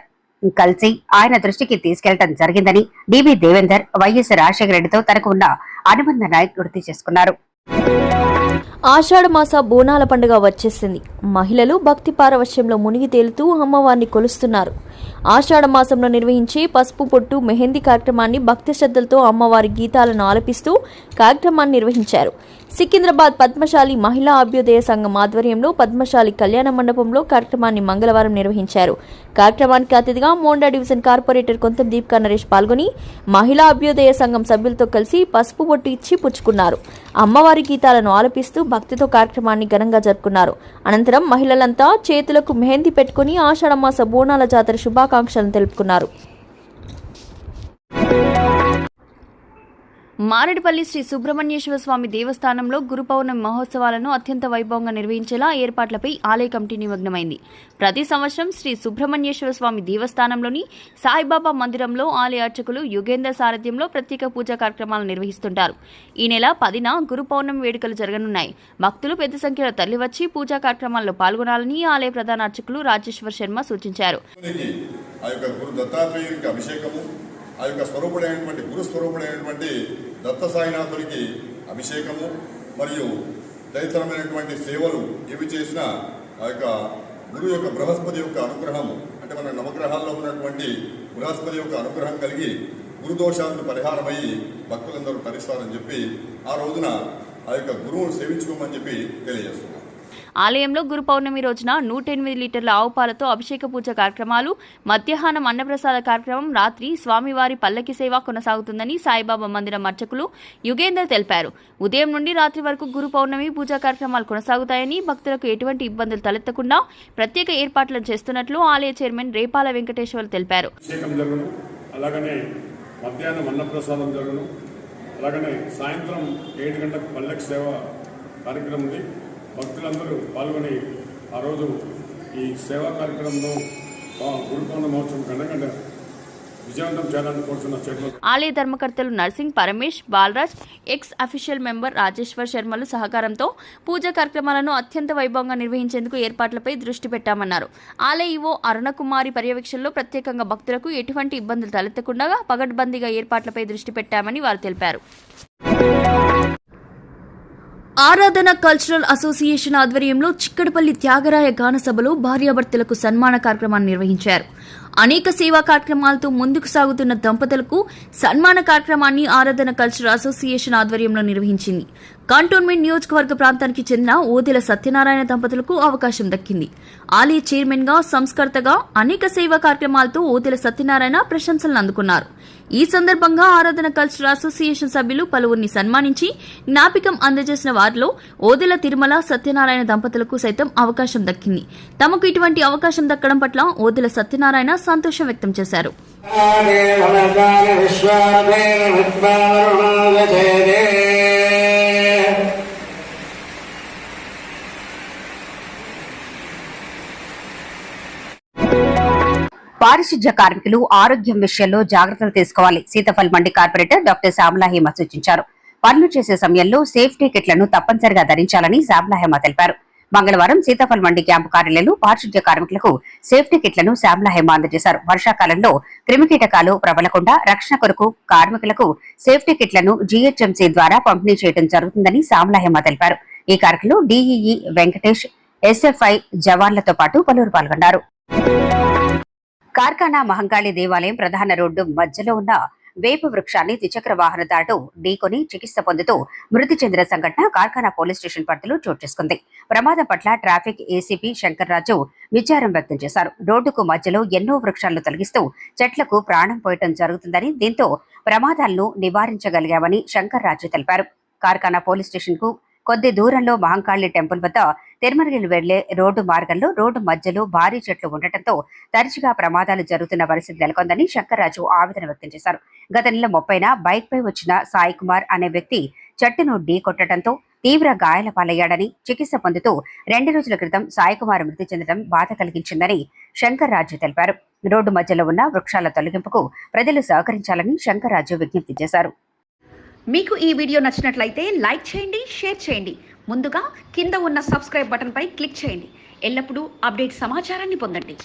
కలిసి ఆయన దృష్టికి తీసుకెళ్లడం జరిగిందని డిబి దేవేందర్ వైఎస్ రాజశేఖర రెడ్డితో తనకు ఉన్న అనుబంధాన్ని గుర్తు చేసుకున్నారు. ఆషాఢమాస బోనాల పండుగ వచ్చేసింది. మహిళలు భక్తి పారవశ్యంలో మునిగి తేలుతూ అమ్మవారిని కొలుస్తున్నారు. ఆషాఢమాసంలో నిర్వహించే పసుపు పొట్టు మెహందీ కార్యక్రమాన్ని భక్తి శ్రద్ధలతో అమ్మవారి గీతాలను ఆలపిస్తూ కార్యక్రమాన్ని నిర్వహించారు. సికింద్రాబాద్ పద్మశాలి మహిళా అభ్యుదయ సంఘం ఆధ్వర్యంలో పద్మశాలి కళ్యాణ మండపంలో కార్యక్రమాన్ని మంగళవారం నిర్వహించారు. కార్యక్రమానికి అతిథిగా మోండా డివిజన్ కార్పొరేటర్ కొంతం దీపికా నరేష్ పాల్గొని మహిళా అభ్యుదయ సంఘం సభ్యులతో కలిసి పసుపు పొట్టు ఇచ్చి పుచ్చుకున్నారు. అమ్మవారి గీతాలను ఆలపిస్తూ భక్తితో కార్యక్రమాన్ని ఘనంగా జరుపుకున్నారు. అనంతరం మహిళలంతా చేతులకు మెహందీ పెట్టుకుని ఆషాఢమాస బోనాల జాతర శుభాకాంక్షలను తెలుపుకున్నారు. మారేడుపల్లి శ్రీ సుబ్రహ్మణ్యేశ్వర స్వామి దేవస్థానంలో గురు పౌర్ణమి మహోత్సవాలను అత్యంత వైభవంగా నిర్వహించేలా ఏర్పాట్లపై ఆలయ కమిటీ నిమగ్నమైంది. ప్రతి సంవత్సరం శ్రీ సుబ్రహ్మణ్యేశ్వర స్వామి దేవస్థానంలోని సాయిబాబా మందిరంలో ఆలయ అర్చకులు యుగేందర్ సారథ్యంలో ప్రత్యేక పూజా కార్యక్రమాలు నిర్వహిస్తుంటారు. ఈ నెల 10న గురు పౌర్ణమి వేడుకలు జరగనున్నాయి. భక్తులు పెద్ద సంఖ్యలో తరలివచ్చి పూజా కార్యక్రమాల్లో పాల్గొనాలని ఆలయ ప్రధాన అర్చకులు రాజేశ్వర్ శర్మ సూచించారు. ఆ యొక్క స్వరూపుడైనటువంటి గురు స్వరూపుడైనటువంటి దత్త సాయినాథునికి అభిషేకము మరియు తదితరమైనటువంటి సేవలు ఏవి చేసినా ఆ యొక్క గురువు యొక్క బృహస్పతి యొక్క అనుగ్రహము అంటే మన నవగ్రహాల్లో ఉన్నటువంటి బృహస్పతి యొక్క అనుగ్రహం కలిగి గురుదోషాలను పరిహారమయ్యి భక్తులందరూ తరిస్తారని చెప్పి ఆ రోజున ఆ యొక్క గురువును సేవించుకోమని చెప్పి తెలియజేస్తున్నారు. ఆలయంలో గురు పౌర్ణమి రోజున 108 లీటర్ల ఆవు పాలతో అభిషేక పూజ కార్యక్రమాలు, మధ్యాహ్నం అన్నప్రసాద కార్యక్రమం, రాత్రి స్వామివారి పల్లకి సేవ కొనసాగుతుందని సాయిబాబా మందిరం అర్చకులు యుగేందర్ తెలిపారు. ఉదయం నుండి రాత్రి వరకు గురు పౌర్ణమి పూజా కార్యక్రమాలు కొనసాగుతాయని, భక్తులకు ఎటువంటి ఇబ్బందులు తలెత్తకుండా ప్రత్యేక ఏర్పాట్లను చేస్తున్నట్లు ఆలయ చైర్మన్ రేపాల వెంకటేశ్వర్లు తెలిపారు. అలాగనే మధ్యాహ్నం అన్నప్రసాదం జరుగును, అలాగనే సాయంత్రం 7 గంటలకు పల్లకి సేవ కార్యక్రమం ఉంది. భక్తులందరూ పాల్గొని ఆ రోజు ఈ సేవా కార్యక్రమంలో గురు పౌర్ణమి మహోత్సవం ఘనంగా విజయవంతం చేయాలని కోరుతున్న ఆలయ ధర్మకర్తలు Narsing, Paramesh, Balraj, ex official member Rajeshwar శర్మలు సహకారంతో పూజా కార్యక్రమాలను అత్యంత వైభవంగా నిర్వహించేందుకు ఏర్పాట్లపై దృష్టి పెట్టామన్నారు. ఆలయ ఈవో అరుణకుమారి పర్యవేక్షణలో ప్రత్యేకంగా భక్తులకు ఎటువంటి ఇబ్బందులు తలెత్తకుండా పగడ్బందీగా ఏర్పాట్లపై దృష్టి పెట్టామని వారు తెలిపారు. ఆరాధన కల్చరల్ అసోసియేషన్ ఆధ్వర్యంలో చిక్కడపల్లి త్యాగరాయ గాన సభలో భార్యాభర్తలకు సన్మాన కార్యక్రమాన్ని నిర్వహించారు. అనేక సేవా కార్యక్రమాలతో ముందుకు సాగుతున్న దంపతులకు సన్మాన కార్యక్రమాన్ని ఆరాధన కల్చరల్ అసోసియేషన్ ఆధ్వర్యంలో నిర్వహించింది. కంటోన్మెంట్ నియోజకవర్గ ప్రాంతానికి చెందిన ఓదెల సత్యనారాయణ దంపతులకు అవకాశం దక్కింది. ఆలయ చైర్మన్ గా, సంస్కర్తగా అనేక సేవా కార్యక్రమాలతో ఓదెల సత్యనారాయణ ప్రశంసలను అందుకున్నారు. ఈ సందర్భంగా ఆరాధన కల్చరల్ అసోసియేషన్ సభ్యులు పలువురిని సన్మానించి జ్ఞాపికం అందజేసిన వారిలో ఓదెల తిరుమల సత్యనారాయణ దంపతులకు సైతం అవకాశం దక్కింది. తమకు ఇటువంటి అవకాశం దక్కడం పట్ల ఓదెల సత్యనారాయణ సంతోషం వ్యక్తం చేశారు. పారిశుధ్య కార్మికులు ఆరోగ్యం విషయంలో జాగ్రత్తలు తీసుకోవాలి. సీతాఫల్ మండి కార్పొరేటర్ డాక్టర్ శ్యామలా హేమ సూచించారు. పనులు చేసే సమయంలో సేఫ్టీ కిట్లను తప్పనిసరిగా ధరించాలని శ్యామలా హేమ తెలిపారు. మంగళవారం సీతాఫల్ మండి క్యాంపు కార్యాలయంలో పారిశుధ్య కార్మికులకు సేఫ్టీ కిట్లను శ్యామలా హేమ అందజేశారు. వర్షాకాలంలో క్రిమికీటకాలు ప్రబలకుండా రక్షణ కొరకు కార్మికులకు సేఫ్టీ కిట్లను జీహెచ్ఎంసీ ద్వారా పంపిణీ చేయడం జరుగుతుందని శ్యామలా హేమ తెలిపారు. ఈ కార్యక్రమంలో డీఈఈ వెంకటేష్, ఎస్ఎఫ్ఐ జవాన్లతో పాటు పలువురు పాల్గొన్నారు. కార్ఖానా మహంకాళి దేవాలయం ప్రధాన రోడ్డు మధ్యలో ఉన్న వేప వృక్షాన్ని ద్విచక్ర వాహనదారుడు ఢీకొని చికిత్స పొందుతూ మృతి చెందిన సంఘటన కార్ఖానా పోలీస్ స్టేషన్ పరిధిలో చోటు చేసుకుంది. ప్రమాదం పట్ల ట్రాఫిక్ ఏసీపీ శంకర్రాజు విచారం వ్యక్తం చేశారు. రోడ్డుకు మధ్యలో ఎన్నో వృక్షాలను తొలగిస్తూ చెట్లకు ప్రాణం పోయటం జరుగుతుందని, దీంతో ప్రమాదాలను నివారించగలిగామని శంకర్రాజు తెలిపారు. కార్ఖానా పోలీస్ స్టేషన్ కు కొద్ది దూరంలో మహంకాళి టెంపుల్ వద్ద తిరుమలగిరి వెళ్లే రోడ్డు మార్గంలో రోడ్డు మధ్యలో భారీ చెట్లు ఉండటంతో తరచుగా ప్రమాదాలు జరుగుతున్న పరిస్థితి నెలకొందని శంకర్రాజు ఆవేదన వ్యక్తం చేశారు. గత నెల 30న బైక్ పై వచ్చిన సాయి కుమార్ అనే వ్యక్తి చెట్టును ఢీ కొట్టడంతో తీవ్ర గాయాల పాలయ్యాడని, చికిత్స పొందుతూ 2 రోజుల క్రితం సాయి కుమార్ మృతి చెందడం బాధ కలిగించిందని శంకర్రాజు తెలిపారు. రోడ్డు మధ్యలో ఉన్న వృక్షాల తొలగింపుకు ప్రజలు సహకరించాలని శంకర్రాజు విజ్ఞప్తి చేశారు. మీకు ఈ వీడియో నచ్చినట్లయితే లైక్ చేయండి, షేర్ చేయండి. ముందుగా కింద ఉన్న సబ్స్క్రైబ్ బటన్ పై క్లిక్ చేయండి. ఎల్లప్పుడూ అప్డేట్ సమాచారాన్ని పొందండి.